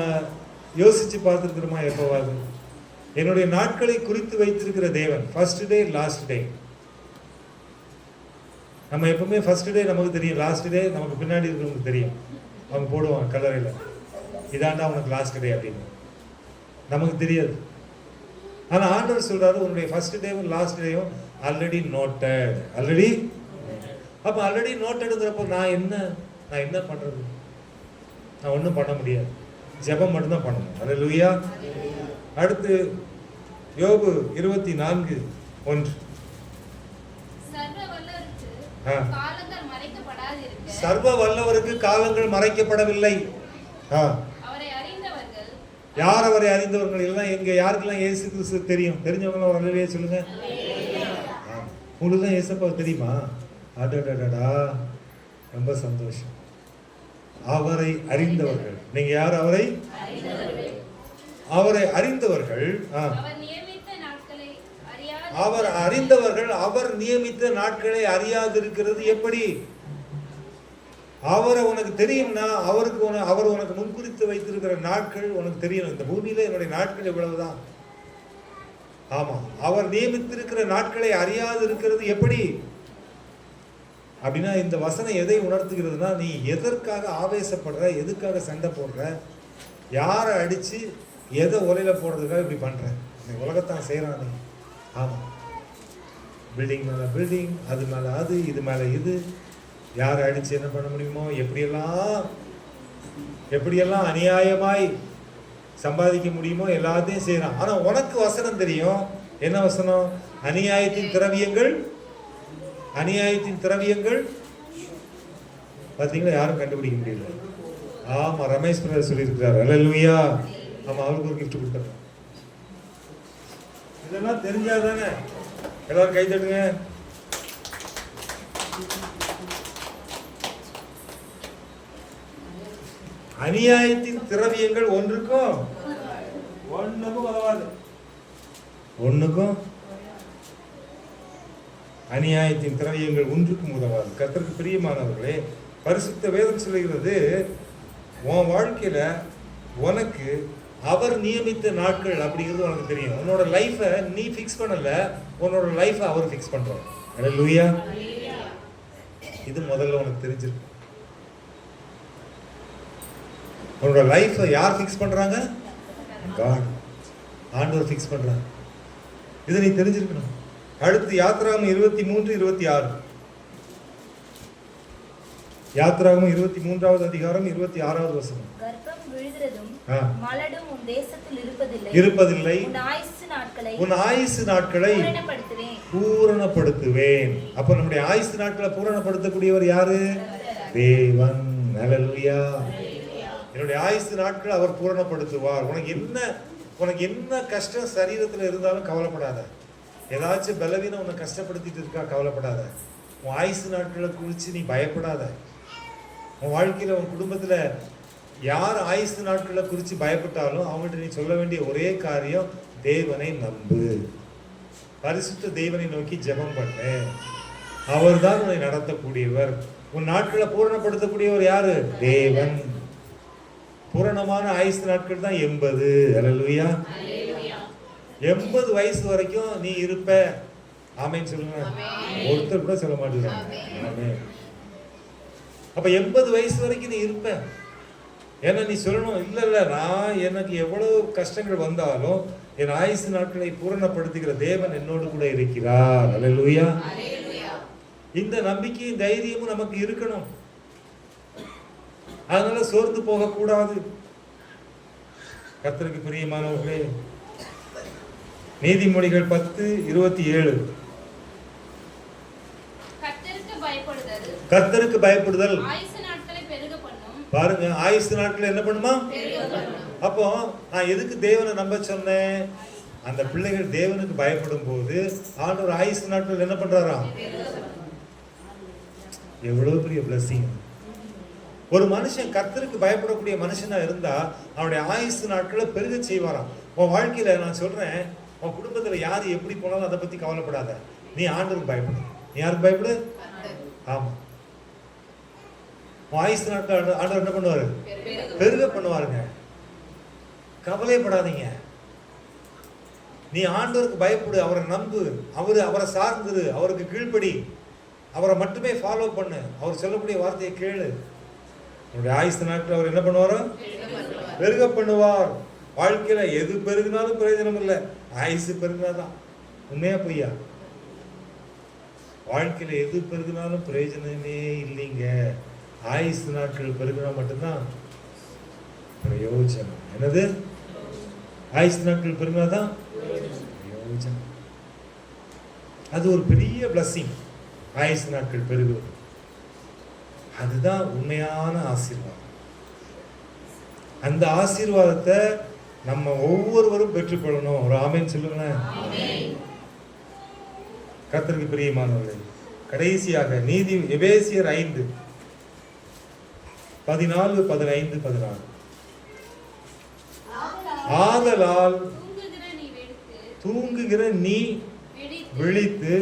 யோசிச்சு பார்த்துருக்கிறோமா? எப்பவாது என்னுடைய நாட்களை குறித்து வைத்திருக்கிற தேவன். First day, last day. நம்ம எப்பவுமே ஃபர்ஸ்ட் டே நமக்கு தெரியும், லாஸ்ட் டே நமக்கு பின்னாடி இருக்கிறவங்களுக்கு தெரியும். அவங்க போடுவாங்க கல்லறையில், இதாண்டா அவனுக்கு லாஸ்ட் டே அப்படின்னு. நமக்கு தெரியாது. ஆனால் ஆண்டவர் சொல்றாரு, உன்னுடைய ஃபர்ஸ்ட் டேவும் லாஸ்ட் டேவும் ஆல்ரெடி நோட்டட். ஆல்ரெடி. அப்போ ஆல்ரெடி நோட்டடுங்கிறப்போ நான் என்ன பண்ணுறது? நான் ஒன்றும் பண்ண முடியாது. ஜெபம் மட்டும்தான் பண்ணணும். அல்லேலூயா. அடுத்து யோபு 24:1. காலங்கள் மறைக்கப்படாதிருக்க சர்வ வல்லவருக்கு காலங்கள் மறைக்கப்படவில்லை. அவரை அறிந்தவர்கள், யார் அவரை அறிந்தவர்கள் எல்லாம் எங்க யாருக்கெல்லாம் இயேசு கிறிஸ்து தெரியும்? தெரிஞ்சவங்க ஒரு அல்லேலூயா சொல்லுங்க. உங்களுக்கு தான் இயேசப்பா தெரியுமா? அடடடடா, ரொம்ப சந்தோஷம். அவரை அறிந்தவர்கள். நீங்க யார்? அவரை அறிந்தவர்கள். அவர் அறிந்தவர்கள் அவர் நியமித்த நாட்களை அறியாதிருக்கிறது எப்படி? அவரை உனக்கு தெரியும்னா அவர் உனக்கு முன்குறித்து வைத்திருக்கிற நாட்கள் உனக்கு தெரியணும். இந்த பூமியில என்னுடைய நாட்கள் எவ்வளவுதான். ஆமா, அவர் நியமித்திருக்கிற நாட்களை அறியாது இருக்கிறது எப்படி அப்படின்னா, இந்த வசனம் எதை உணர்த்துகிறதுனா, நீ எதற்காக ஆவேசப்படுற, எதுக்காக சண்டை போடுற, யாரை அடிச்சு எதை உரையில போடுறதுக்காக இப்படி பண்ற? இந்த உலகத்தான் செய்யறான் நீ. ஆமா, பில்டிங் மேல பில்டிங், அது மேல அது, இது மேல இது, யாரை அடிச்சு என்ன பண்ண முடியுமோ, எப்படியெல்லாம் அநியாயமாய் சம்பாதிக்க முடியுமோ எல்லாத்தையும் செய்யறான். ஆனா உனக்கு வசனம் தெரியும். என்ன வசனம்? அநியாயத்தின் திரவியங்கள் பாத்தீங்களா, யாரும் கண்டுபிடிக்க முடியல. ஆமா, ரமேஷ் பிரதர் சொல்லியிருக்கிறார். அல்லேலூயா. ஆமா, அவருக்கு ஒரு கிஃப்ட் கொடுத்துறோம். இதெல்லாம் தெரிஞ்சாதானே. எல்லாரும் கை தட்டுங்க. அநியாயத்தின் திரவியங்கள் ஒன்றுக்கும் உதவாது. அநியாயத்தின் திரவியங்கள் ஒன்றுக்கும் உதவாது. கர்த்தருக்கு பிரியமானவர்களே, பரிசுத்த வேதம் சொல்லுகிறது, உன் வாழ்க்கையில உனக்கு அவர் நியமித்த நாட்கள் அப்படிங்கிறது உனக்கு தெரியும். உன்னோட லைஃபை நீ ஃபிக்ஸ் பண்ணல, உன்னோட லைஃபை அவர் ஃபிக்ஸ் பண்றார். அல்லேலூயா. இது முதல்ல உனக்கு தெரிஞ்சிருக்கு. உன்னோட லைஃபை யார் ஃபிக்ஸ் பண்றாங்க? காட், ஆண்டவர் ஃபிக்ஸ் பண்றாங்க. இதை நீ தெரிஞ்சிருக்கணும். அடுத்து யாத்ராகமம் 23:26. யாத்ராகமம் 23வது அதிகாரம் 26வது வசனம். கர்ப்பம் விழுகிறதும் மலடும் உன் தேசத்தில் இருப்பதில்லை. உன் ஆயுசு நாட்களை பூரணப்படுத்துவேன். அப்ப நம்முடைய ஆயுசு நாட்களை பூரணப்படுத்தக்கூடியவர் யாரு? தேவன். அல்லேலூயா. என்னுடைய ஆயுசு நாட்கள் அவர் பூரணப்படுத்துவார். உனக்கு என்ன கஷ்டம் சரீரத்தில் இருந்தாலும் கவலைப்படாத. ஏதாச்சும் பலவீனம் உன்னை கஷ்டப்படுத்திட்டு இருக்கா, கவலைப்படாத. உன் ஆயுசு நாட்களை குறித்து நீ பயப்படாத. உன் வாழ்க்கையில் உன் குடும்பத்தில் யார் ஆயுசு நாட்களை குறித்து பயப்பட்டாலும் அவங்கள்ட்ட நீ சொல்ல வேண்டிய ஒரே காரியம், தேவனை நம்பு, பரிசுத்த தேவனை நோக்கி ஜெபம் பண்ணு. அவர் தான் உன்னை நடத்தக்கூடியவர். உன் நாட்களை பூரணப்படுத்தக்கூடியவர் யாரு? தேவன். பூரணமான ஆயுசு நாட்கள் தான் 80. அல்லேலூயா. 80 வயசு வரைக்கும் நீ இருப்ப. ஆமென் சொல்லுங்க. ஒருத்தர் கூட சொல்ல மாட்டேங்கிறாங்க. அப்ப 80 வயசு வரைக்கும் நீ இருப்ப. ஏன்னா நீ சொல்லணும், இல்ல நான் எனக்கு எவ்வளவு கஷ்டங்கள் வந்தாலும் என் ஆயுசு நாட்களை பூரணப்படுத்துகிற தேவன் என்னோடு கூட இருக்கிறார். அல்லேலூயா. இந்த நம்பிக்கையும் தைரியமும் நமக்கு இருக்கணும். அதனால சோர்ந்து போக கூடாது. கர்த்தருக்கு பிரியமானவர்களே, நீதிமொழிகள் 10:27. கர்த்தருக்கு பயப்படுதல் பாருங்க, ஆயுசு நாட்கள் என்ன பண்ணுமா? அப்போ நான் எதுக்கு தேவனை நம்ப சொன்னேன்? அந்த பிள்ளைகள் தேவனுக்கு பயப்படும் போது ஆண்டவர் ஆயுசு நாட்கள் என்ன பண்றாராம்? எவ்வளவு பெரிய பிளஸிங். ஒரு மனுஷன் கர்த்தருக்கு பயப்படக்கூடிய மனுஷனா இருந்தா அவனுடைய ஆயுசு நாட்களை பெருக செய்வாராம். உன் வாழ்க்கையில நான் சொல்றேன், உன் குடும்பத்துல யாரு எப்படி போனாலும் அதை பத்தி கவலைப்படாத. நீ ஆண்டவருக்கு பயப்படு. நீ யாருக்கு பயப்படு? ஆமா, உன் ஆயுசு நாட்கள் ஆண்டவர் என்ன பண்ணுவாரு? பெருக பண்ணுவாருங்க. கவலைப்படாதீங்க. நீ ஆண்டவருக்கு பயப்படு, அவரை நம்பு, அவரை சார்ந்துரு, அவருக்கு கீழ்ப்படி, அவரை மட்டுமே ஃபாலோ பண்ணு, அவர் சொல்லக்கூடிய வார்த்தையை கேளு. உன்னுடைய ஆயுசு நாட்கள் அவர் என்ன பண்ணுவாரோ? பெருக பண்ணுவார். வாழ்க்கையில எது பெருகினாலும் பிரயோஜனம் இல்லை, ஆயுசு பெருகினாதான். உண்மையா பொய்யா? வாழ்க்கையில எது பெருகினாலும் பிரயோஜனமே இல்லைங்க. ஆயுசு நாட்கள் பெருகினா மட்டும்தான் பிரயோஜனம். என்னது? ஆயுசு நாட்கள் பெருமைதான் பிரயோஜனம். அது ஒரு பெரிய பிளஸிங். ஆயுசு நாட்கள் பெருகுவது அதுதான் உண்மையான ஆசீர்வாதம். அந்த ஆசீர்வாதத்தை நம்ம ஒவ்வொருவரும் பெற்றுக்கொள்ளணும். ஒரு ஆமென் சொல்லுங்களேன். கர்த்தருக்கு பிரியமானவர்களே, கடைசியாக நீதி எபேசியர் 5:14-15-16. ஆதலால் தூங்குகிற நீ விழித்து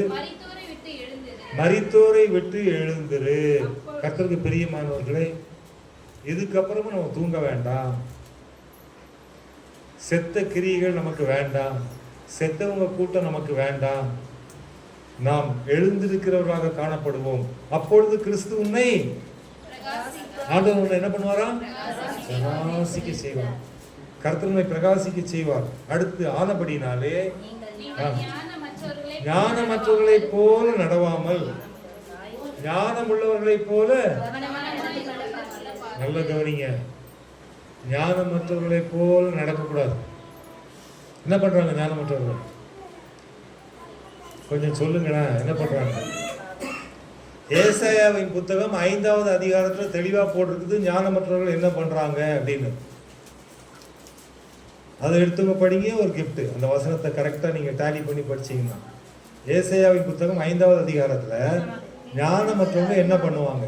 மரித்தோரை விட்டு எழுந்திரு. கர்த்தருக்கு பிரியமானவர்களே, இதுக்கப்புறமும் நம்ம தூங்க வேண்டாம். செத்த கிரியைகள் நமக்கு வேண்டாம். செத்தவங்க கூட்டம் நமக்கு வேண்டாம். நாம் எழுந்திருக்கிறவராக காணப்படுவோம். அப்பொழுது கிறிஸ்து உன்னை ஆண்டவர் உன்னை என்ன பண்ணுவாரா? பிரகாசிக்க செய்வார். கர்த்தர் உன்னை பிரகாசிக்க செய்வார். அடுத்து ஆனபடினாலே ஞானமற்றவர்களை போல நடவாமல் ஞானம் உள்ளவர்களை போல, நல்ல கவனிங்க, ஞானமற்றவர்களை போல நடக்கக்கூடாது. என்ன பண்றாங்க ஞானமற்றவர்கள்? கொஞ்சம் சொல்லுங்களேன், என்ன பண்றாங்க? ஏசாயாவின் புத்தகம் 5வது அதிகாரத்துல தெளிவா போட்டிருக்குது ஞானமற்றவர்கள் என்ன பண்றாங்க அப்படின்னு. அதை எடுத்துங்க, படிங்க. ஒரு கிஃப்ட். அந்த வசனத்தை கரெக்டா நீங்க டேலி பண்ணி படிச்சீங்கன்னா, ஏசாயாவின் புத்தகம் 5வது அதிகாரத்துல ஞானமற்றவங்க என்ன பண்ணுவாங்க?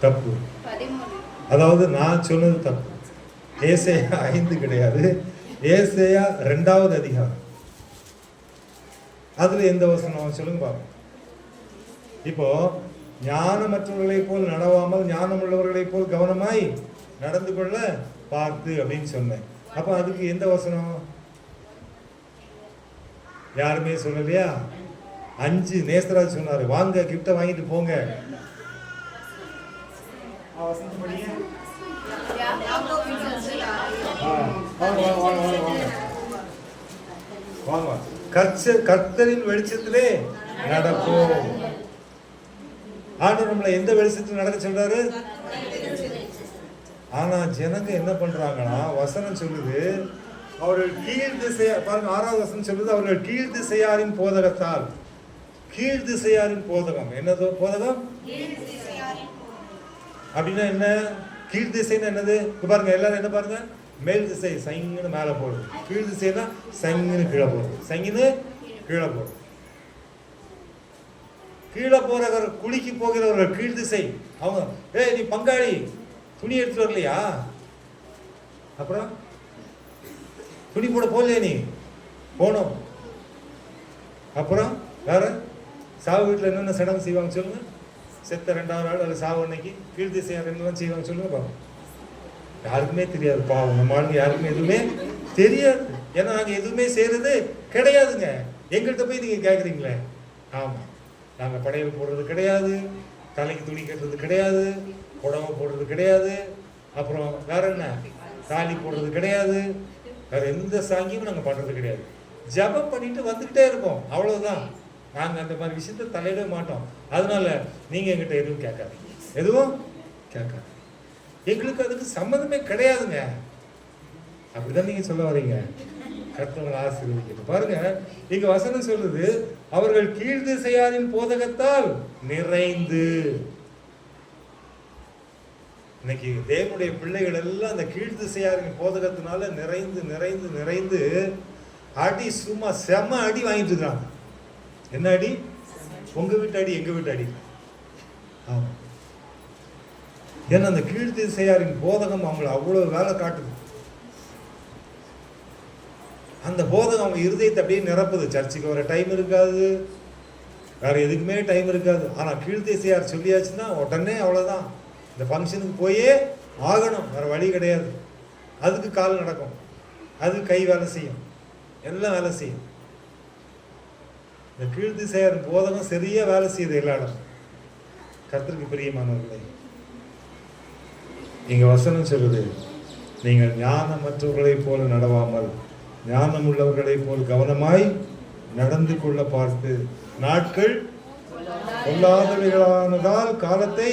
தப்பு. அதாவது நான் சொன்னது தப்பு. ஏசாயா 5 கிடையாது, ஏசாயா 2வது அதிகாரம். அதுல எந்த வசனம் சொல்லுங்க பாருங்க. இப்போ ஞானமற்றவர்களை போல் நடவாமல் ஞானம் உள்ளவர்களை போல் கவனமாய் நடந்து கொள்ள பார்த்து அப்படின்னு சொன்னேன். அப்ப அதுக்கு எந்த வசனம்? யாருமே சொல்லலையா? 5 நேசராஜ் சொன்னாரு, வாங்க கிஃப்ட வாங்கிட்டு போங்க. கர்த்தரின் வெளிச்சத்திலே நடப்போம். ஆண்டவர் நம்மளை எந்த வெளிச்சத்தில் நடக்க சொல்றாரு? ஆனா ஜனங்க என்ன பண்றாங்கன்னா, வசனம் சொல்லுது அவர்கள் கீழ் திசையா, பாருங்க 6வது வசனம் சொல்லுது, அவர்கள் கீழ் திசையாரின் போதகத்தால். கீழ் திசையாரின் போதகம் என்னதோ போதகம் அப்படின்னா என்ன? கீழ் திசைன்னு என்னது? பாருங்க, எல்லாரும் என்ன பாருங்க, மேல் திசை சைங்குன்னு மேல போடுது, கீழ் திசைனா சைங்குன்னு கீழே போடுது, சைங்குன்னு கீழே போடுது. கீழே போறவர், குளிக்கு போகிறவர்கள் கீழ் திசை. அவங்க நீ பங்காளி துணி எடுத்துட்டு வரலையா? அப்புறம் துணி போட போகலையா? நீ போனோம். அப்புறம் வேற சாவு வீட்டில் என்னென்ன சடங்கு செய்வாங்க சொல்லுங்க? செத்த 2வது நாள் அல்லது சாவு அன்னைக்கு கீழ் திசையா என்னெல்லாம் செய்வாங்க சொல்லுங்க பாருங்க. யாருக்குமே தெரியாது. பாவம், நம்ம ஆளுங்க யாருக்குமே எதுவுமே தெரியாது. ஏன்னா நாங்கள் எதுவுமே செய்யறது கிடையாதுங்க. எங்கள்கிட்ட போய் நீங்க கேட்குறீங்களே. ஆமா, நாங்கள் படையல் போடுறது கிடையாது, தலைக்கு துணி கட்டுறது கிடையாது, புடவை போடுறது கிடையாது, அப்புறம் வேற என்ன, தாலி போடுறது கிடையாது, வேற எந்த சாங்கியும் நாங்கள் பண்றது கிடையாது. ஜபம் பண்ணிட்டு வந்துகிட்டே இருக்கோம், அவ்வளவுதான். நாங்கள் அந்த மாதிரி விஷயத்த தலையிட மாட்டோம். அதனால நீங்க எங்கிட்ட எதுவும் கேட்காதீங்க, எதுவும் கேட்காது. எங்களுக்கு அதுக்கு சம்மந்தமே கிடையாதுங்க. அப்படிதான் நீங்க சொல்ல வரீங்க. கர்த்தர் ஆசீர்வதிக்கணும். பாருங்க, இங்க வசனம் சொல்லுது, அவர்கள் கீழ் திசையாரின் போதகத்தால் நிறைந்து. இன்னைக்கு தேவனுடைய பிள்ளைகள் எல்லாம் அந்த கீழ் திசையாரின் போதகத்தினால நிறைந்து நிறைந்து நிறைந்து அடி, சும்மா செம அடி வாங்கிட்டு இருக்காங்க. என்ன அடி? உங்க வீட்டு அடி, எங்க வீட்டு அடி. ஆமா, ஏன்னா அந்த கீழ் திசையாரின் போதகம் அவங்களை அவ்வளவு வேலை காட்டுது. அந்த போதகம் அவங்க இருதயத்தை அப்படியே நிரப்புது. சர்ச்சுக்கு வர டைம் இருக்காது, வேற எதுக்குமே டைம் இருக்காது. ஆனா கீழ் திசையார் சொல்லியாச்சுன்னா உடனே அவ்வளவுதான், இந்த ஃபங்க்ஷனுக்கு போயே ஆகணும், வேற வழி கிடையாது. அதுக்கு கால் நடக்கும், அது கை வேலை செய்யும், எல்லாம் வேலை செய்யும். இந்த கீழ் திசையாரின் போதகம் சரியா வேலை செய்யுது எல்லா இடம். கர்த்தருக்கு பிரியமானவர்களே, இங்க வசனம் சொல்லுது, நீங்கள் ஞானமற்றவர்களைப் போல நடவாமல் ஞானம் உள்ளவர்களைப் போல் கவனமாய் நடந்து கொள்ள பார்த்து நாட்கள் பொல்லாதவைகளானதால் காலத்தை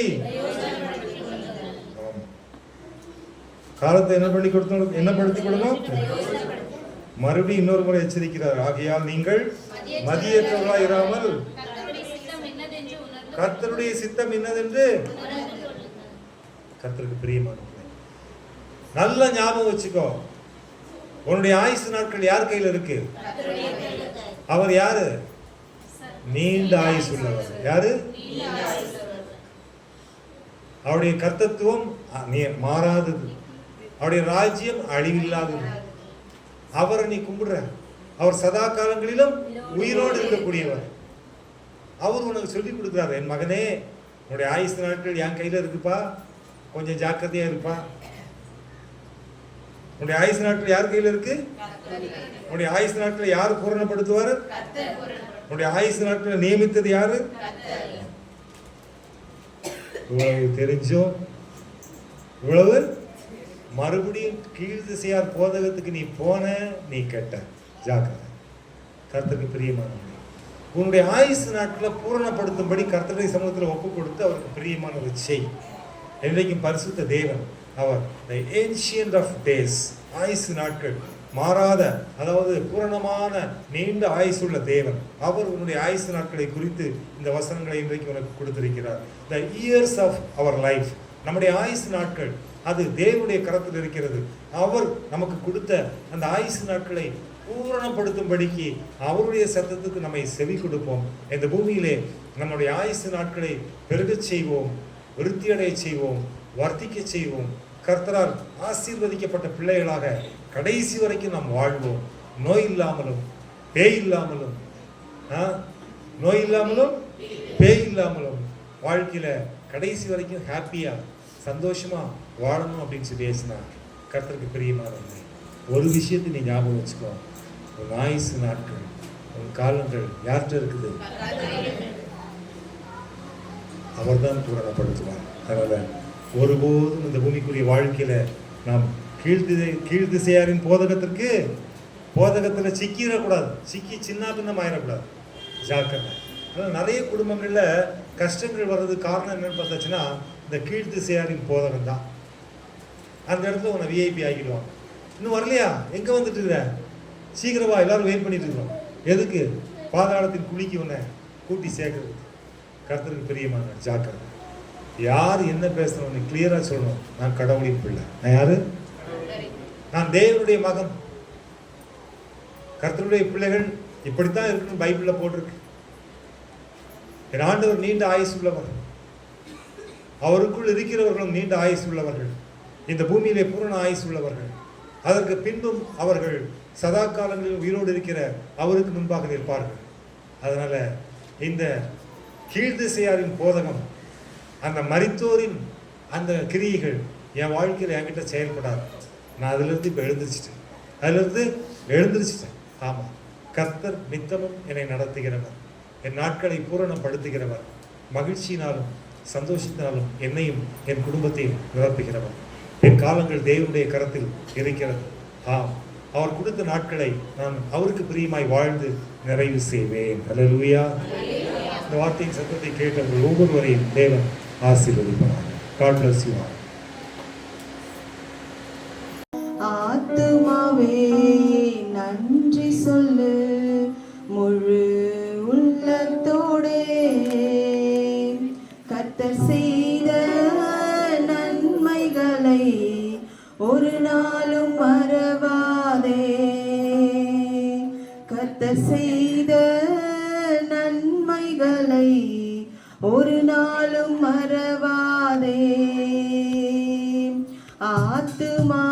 என்ன பண்ணி கொடுத்தோம், என்ன படுத்தி கொடுக்கணும். மறுபடியும் இன்னொரு முறை எச்சரிக்கிறார், ஆகையால் நீங்கள் மதியற்றவர்களாய் இராமல் கர்த்தருடைய சித்தம் என்னதென்று கர்த்தருக்கு பிரியமானவர்களே நல்ல ஞாபகம் வச்சுக்கோ. உன்னுடைய ஆயுசு நாட்கள் யார் கையில் இருக்கு? அவர் யாரு? நீண்ட ஆயுசு உள்ளவர். யாரு? அவருடைய கர்த்தத்துவம் மாறாதது, அவருடைய ராஜ்யம் அழிவில்லாதது. அவரை நீ கும்பிடுற, அவர் சதா காலங்களிலும் உயிரோடு இருக்கக்கூடியவர். அவர் உனக்கு சொல்லி கொடுக்குறாரு, என் மகனே உன்னுடைய ஆயுசு நாட்கள் என் கையில இருக்குப்பா, கொஞ்சம் ஜாக்கிரதையா இருப்பா. உன்னுடைய ஆயுசு நாட்கள் யார் கையில் இருக்கு? உன்னுடைய ஆயுசு நாட்களை யார் பூரணப்படுத்துவார்? உன்னுடைய ஆயுசு நாட்களை நியமித்தது யாரு? இவ்வளவு தெரிஞ்சும் இவ்வளவு மறுபடியும் கீழ் திசையார் போதகத்துக்கு நீ போன, நீ கேட்ட ஜாக்கிரதை. கர்த்தருக்கு பிரியமானவர்களே, உன்னுடைய ஆயுசு நாட்களை பூரணப்படுத்தும்படி கர்த்தருடைய சமூகத்தில் ஒப்பு கொடுத்து அவருக்கு பிரியமானதை செய். என்றைக்கும் பரிசுத்த தேவன் அவர் the ancient of days, ஆயுசு நாட்கள் மாறாத, அதாவது பூரணமான நீண்ட ஆயுசுள்ள தேவன். அவர் உன்னுடைய ஆயுசு நாட்களை குறித்து இந்த வசனங்களை இன்றைக்கு உனக்கு கொடுத்திருக்கிறார். the years of our life, நம்முடைய ஆயுசு நாட்கள் அது தேவனுடைய கரத்தில் இருக்கிறது. அவர் நமக்கு கொடுத்த அந்த ஆயுசு நாட்களை பூரணப்படுத்தும்படிக்கு அவருடைய சத்தத்துக்கு நம்மை செவி கொடுப்போம். இந்த பூமியிலே நம்முடைய ஆயுசு நாட்களை பெருகச் செய்வோம், விருத்தியடைய செய்வோம், வர்த்திக்க செய்வோம். கர்த்தரால் ஆசீர்வதிக்கப்பட்ட பிள்ளைகளாக கடைசி வரைக்கும் நாம் வாழ்வோம். நோய் இல்லாமலும் பேய் இல்லாமலும் பேய் இல்லாமலும் வாழ்க்கையில கடைசி வரைக்கும் ஹாப்பியா சந்தோஷமா வாழணும் அப்படின்னு சொல்லி பேசினா கர்த்தருக்கு பிரியமானவர்களே, ஒரு விஷயத்தை நீ ஞாபகம் வச்சுக்கோ. உன் ஆயுசு நாட்கள், உன் காலங்கள் யார்கிட்ட இருக்குது? அவர் தான் பூரணப்படுத்துவார். அதனால ஒருபோதும் இந்த பூமிக்குரிய வாழ்க்கையில நாம் கீழ் திசையாரின் போதகத்துல சிக்கிடக்கூடாது, சிக்கி சின்ன பின்னம் ஆயிடக்கூடாது. ஜாக்கிரதை. அதனால் நிறைய குடும்பங்கள்ல கஷ்டங்கள் வர்றது காரணம் என்னன்னு பார்த்தாச்சுன்னா இந்த கீழ் திசையாரின் போதகம் தான். அந்த இடத்துல உன்னை விஐபி ஆகிடுவாங்க. இன்னும் வரலையா, எங்க வந்துட்டு இருக்கிற, சீக்கிரமா எல்லாரும் வெயிட் பண்ணிட்டு இருக்கிறோம். எதுக்கு? பாதாளத்தின் குழிக்கு உன்னை கூட்டி சேர்க்கறது. கர்த்தருக்கு பிரியமான ஜாக்கிரதை. யார் என்ன பேசணும் கிளியரா சொல்லணும். நான் கடவுளின் பிள்ளை. நான் யாரு? நான் தேவனுடைய மகன். கர்த்தருடைய பிள்ளைகள் இப்படித்தான் இருக்கணும் பைபிள்ல போட்டிருக்கு. என் ஆண்டவர் நீண்ட ஆயுசு உள்ளவர், அவருக்குள் இருக்கிறவர்களும் நீண்ட ஆயுசு உள்ளவர்கள், இந்த பூமியிலே பூரண ஆயுசு உள்ளவர்கள். அதற்கு பின்பும் அவர்கள் சதா காலங்களில் உயிரோடு இருக்கிற அவருக்கு முன்பாக நிற்பார்கள். அதனால இந்த கீழ்திசையாரின் போதகம், அந்த மரித்தோரின் அந்த கிரியைகள் என் வாழ்க்கையில் என்கிட்ட செயல்படாது. நான் அதிலிருந்து இப்போ எழுந்திருச்சிட்டேன். ஆமாம், கர்த்தர் நித்தமும் என்னை நடத்துகிறவர், என் நாட்களை பூரணப்படுத்துகிறவர், மகிழ்ச்சியினாலும் சந்தோஷத்தினாலும் என்னையும் என் குடும்பத்தையும் நிரப்புகிறவர். என் காலங்கள் தேவனுடைய கரத்தில் இருக்கிறது. அவர் கொடுத்த நாட்களை நான் அவருக்கு பிரியமாய் வாழ்ந்து நிறைவு செய்வேன். அல்லேலூயா. இந்த வார்த்தையின் சத்தத்தை கேட்டவர்கள் ஒவ்வொருவரையும் தேவன் ஆசீர்வதிப்பார். God bless you all. ஆத்துமாவே நன்றி சொல்லு முழு உள்ளத்தோடே, கர்த்தர் செய்த நன்மைகளை ஒரு நாளும் மறவாதே. கர்த்தர் செய்த நன்மைகளை ஒரு நாளும் மறவாதே. ஆத்துமா